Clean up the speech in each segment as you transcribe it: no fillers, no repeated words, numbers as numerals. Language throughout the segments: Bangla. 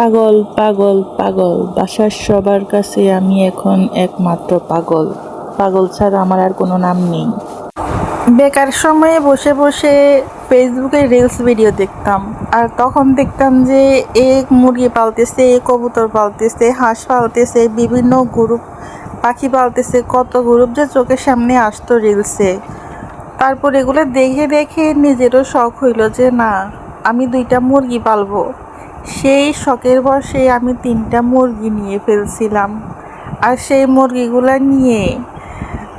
পাগল পাগল পাগল বাসার সবার কাছে আমি এখন একমাত্র পাগল। পাগল ছাড়া আমার আর কোনো নাম নেই। বেকার সময়ে বসে বসে ফেসবুকে রিলস ভিডিও দেখতাম, আর তখন দেখতাম যে এক মুরগি পালতেছে, কবুতর পালতেছে, হাঁস পালতেছে, বিভিন্ন গ্রুপ পাখি পালতেছে, কত গ্রুপ যে চোখের সামনে আসতো রিলসে। তারপর এগুলো দেখে দেখে নিজেরও শখ হইল যে না, আমি 2টা মুরগি পালবো। সেই শখের বশে আমি 3টা মুরগি নিয়ে ফেলছিলাম, আর সেই মুরগিগুলা নিয়ে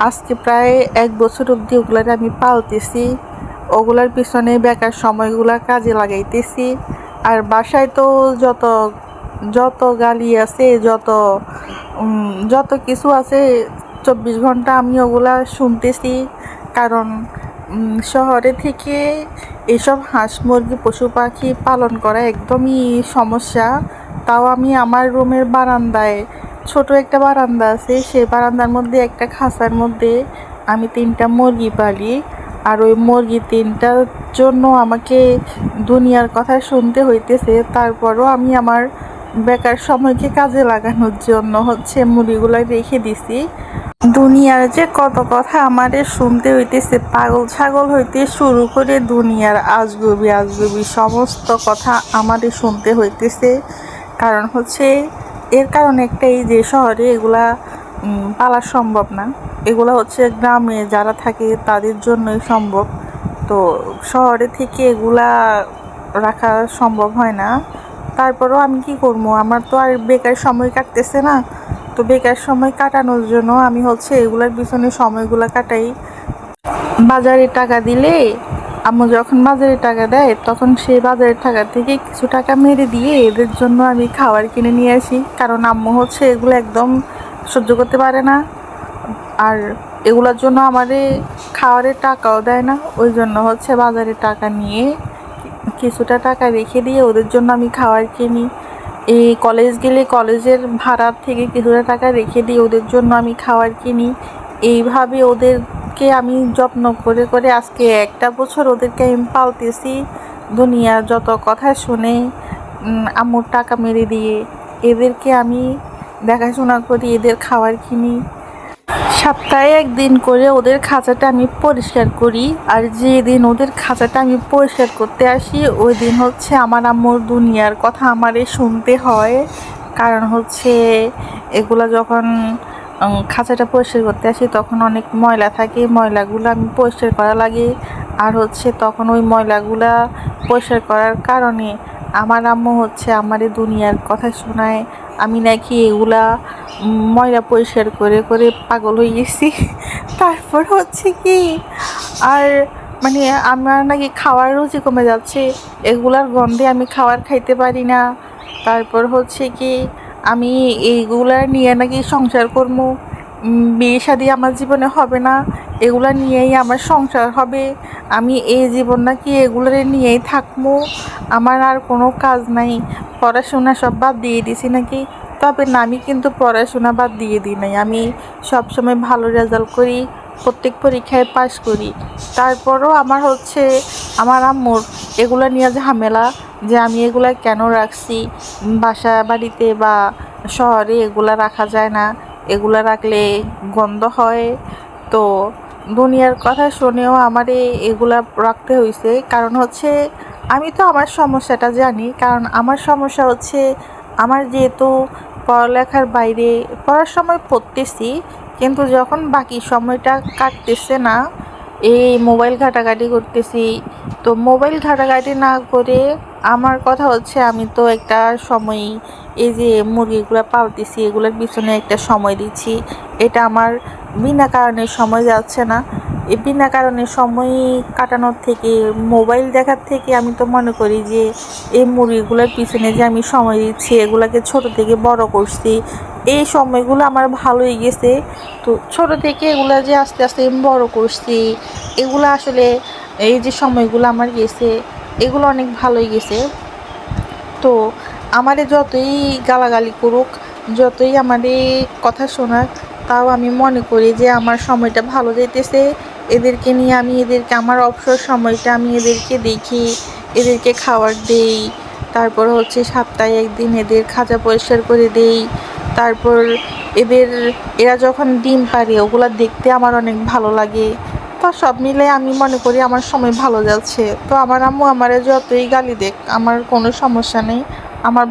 আজকে প্রায় 1 বছর অবধি ওগুলার আমি পালতেছি। ওগুলার পিছনে বেকার সময়গুলা কাজে লাগাইতেছি। আর বাসায় তো যত যত গালি আছে, যত কিছু আছে, 24 ঘন্টা আমি ওগুলা শুনতেছি। কারণ শহরে থেকে এসব হাঁস মুরগি পশু পাখি পালন করা একদমই সমস্যা। তাও আমি আমার রুমের বারান্দায়, ছোট একটা বারান্দা আছে, সেই বারান্দার মধ্যে একটা খাঁচার মধ্যে আমি 3টা মুরগি পালি। আর ওই মুরগি 3টার জন্য আমাকে দুনিয়ার কথা শুনতে হইতেছে। তারপরও আমি আমার বেকার সময়কে কাজে লাগানোর জন্য মুরগিগুলো রেখে দিছি। দুনিয়ার যে কত কথা আমাদের শুনতে হইতেছে, পাগল ছাগল হইতে শুরু করে দুনিয়ার আজগুবি আজগুবি সমস্ত কথা আমাদের শুনতে হইতেছে। কারণ এর কারণ একটাই, যে শহরে এগুলা পালা সম্ভব না। এগুলা গ্রামে যারা থাকে তাদের জন্যই সম্ভব। তো শহরে থেকে এগুলা রাখা সম্ভব হয় না। তারপরেও আমি কি করবো, আমার তো আর বেকার সময় কাটতেছে না। তো বেকার সময় কাটানোর জন্য আমি এগুলার পিছনে সময়গুলো কাটাই। বাজারে টাকা দিলে, আম্মু যখন বাজারে টাকা দেয়, তখন সেই বাজারের টাকা থেকে কিছু টাকা মেরে দিয়ে এদের জন্য আমি খাবার কিনে নিয়ে আসি। কারণ আম্মু এগুলো একদম সহ্য করতে পারে না, আর এগুলোর জন্য আমাদের খাবারের টাকাও দেয় না। ওই জন্য বাজারে টাকা নিয়ে কিছুটা টাকা রেখে দিয়ে ওদের জন্য আমি খাবার কিনি। এই কলেজ গেলে কলেজের ভাড়ার থেকে কিছুটা টাকা রেখে দিয়ে ওদের জন্য আমি খাবার কিনি। এইভাবে ওদেরকে আমি যত্ন করে করে আজকে 1টা বছর ওদেরকে আমি পালতেছি। দুনিয়ার যত কথা শুনে আম্মুর টাকা মেরে দিয়ে এদেরকে আমি দেখাশোনা করি, এদের খাবার কিনি। সপ্তাহে 1 দিন করে ওদের খাঁচাটা আমি পরিষ্কার করি। আর যেদিন ওদের খাঁচাটা আমি পরিষ্কার করতে আসি, ওই দিন আমার আম্মুর দুনিয়ার কথা আমারে শুনতে হয়। কারণ এগুলা যখন খাঁচাটা পরিষ্কার করতে আসি, তখন অনেক ময়লা থাকে, ময়লাগুলো আমি পরিষ্কার করা লাগে। আর তখন ওই ময়লাগুলা পরিষ্কার করার কারণে আমার আম্মু আমারে দুনিয়ার কথা শোনায়। আমি নাকি এগুলা ময়লা পরিষ্কার করে করে পাগল হয়ে গেছি। তারপর কি, আর আমার নাকি খাওয়ার রুচি কমে যাচ্ছে, এগুলার গন্ধে আমি খাবার খাইতে পারি না। তারপর কি, আমি এইগুলা নিয়ে নাকি সংসার করবো, বিয়ে শাদী আমার জীবনে হবে না, এগুলা নিয়েই আমার সংসার হবে। আমি এই জীবন নাকি এগুলোর নিয়েই থাকবো, আমার আর কোনো কাজ নাই। পড়াশোনা সব বাদ দিয়ে দিছি নাকি। তবে না, আমি কিন্তু পড়াশোনা বাদ দিয়ে দিই নাই। আমি সবসময় ভালো রেজাল্ট করি, প্রত্যেক পরীক্ষায় পাশ করি। তারপরও আমার আম্মুর এগুলো নিয়ে ঝামেলা, যে আমি এগুলা কেন রাখছি। বাসা বাড়িতে বা শহরে এগুলা রাখা যায় না, এগুলা রাখলে গন্ধ হয়। তো দুনিয়ার কথা শুনেও আমারে এগুলা রাখতে হয়েছে। কারণ আমি তো আমার সমস্যাটা জানি। কারণ আমার সমস্যা আমার যেহেতু পড়ালেখার বাইরে পড়ার সময় পড়তেছি, কিন্তু যখন বাকি সময়টা কাটতেছে না, এই মোবাইল ঘাটাঘাটি করতেছি। তো মোবাইল ঘাটাঘাটি না করে আমার কথা আমি তো একটা সময়, এই যে মুরগিগুলো পালতেছি, এগুলোর পিছনে একটা সময় দিচ্ছি। এটা আমার বিনা কারণে সময় যাচ্ছে না। এই বিনা কারণে সময় কাটানোর থেকে, মোবাইল দেখার থেকে আমি তো মনে করি যে এই মুরগিগুলোর পিছনে যে আমি সময় দিচ্ছি, এগুলাকে ছোট থেকে বড় করছি, এই সময়গুলো আমার ভালোই গেছে। তো ছোট থেকে এগুলা যে আস্তে আস্তে আমি বড় করছি, এগুলো আসলে এই যে সময়গুলো আমার গেছে, এগুলো অনেক ভালোই গেছে। তো আমারে যতই গালাগালি করুক, যতই আমারে কথা শোনাক, তাও আমি মনে করি যে আমার সময়টা ভালো যাইতেছে। এদেরকে নিয়ে আমার অবসর সময়টা আমি এদেরকে দেখি, এদেরকে খাবার দেই, তারপর হচ্ছে সপ্তাহে একদিন এদের খাঁচা পরিষ্কার করে দেই। তারপর এরা যখন ডিম পাড়ে ওগুলা দেখতে আমার অনেক ভালো লাগে। তো সব মিলে আমি মনে করি আমার সময় ভালো যাচ্ছে। তো আমার আম্মু আমারে যতই গালি দেক আমার কোনো সমস্যা নেই। আমার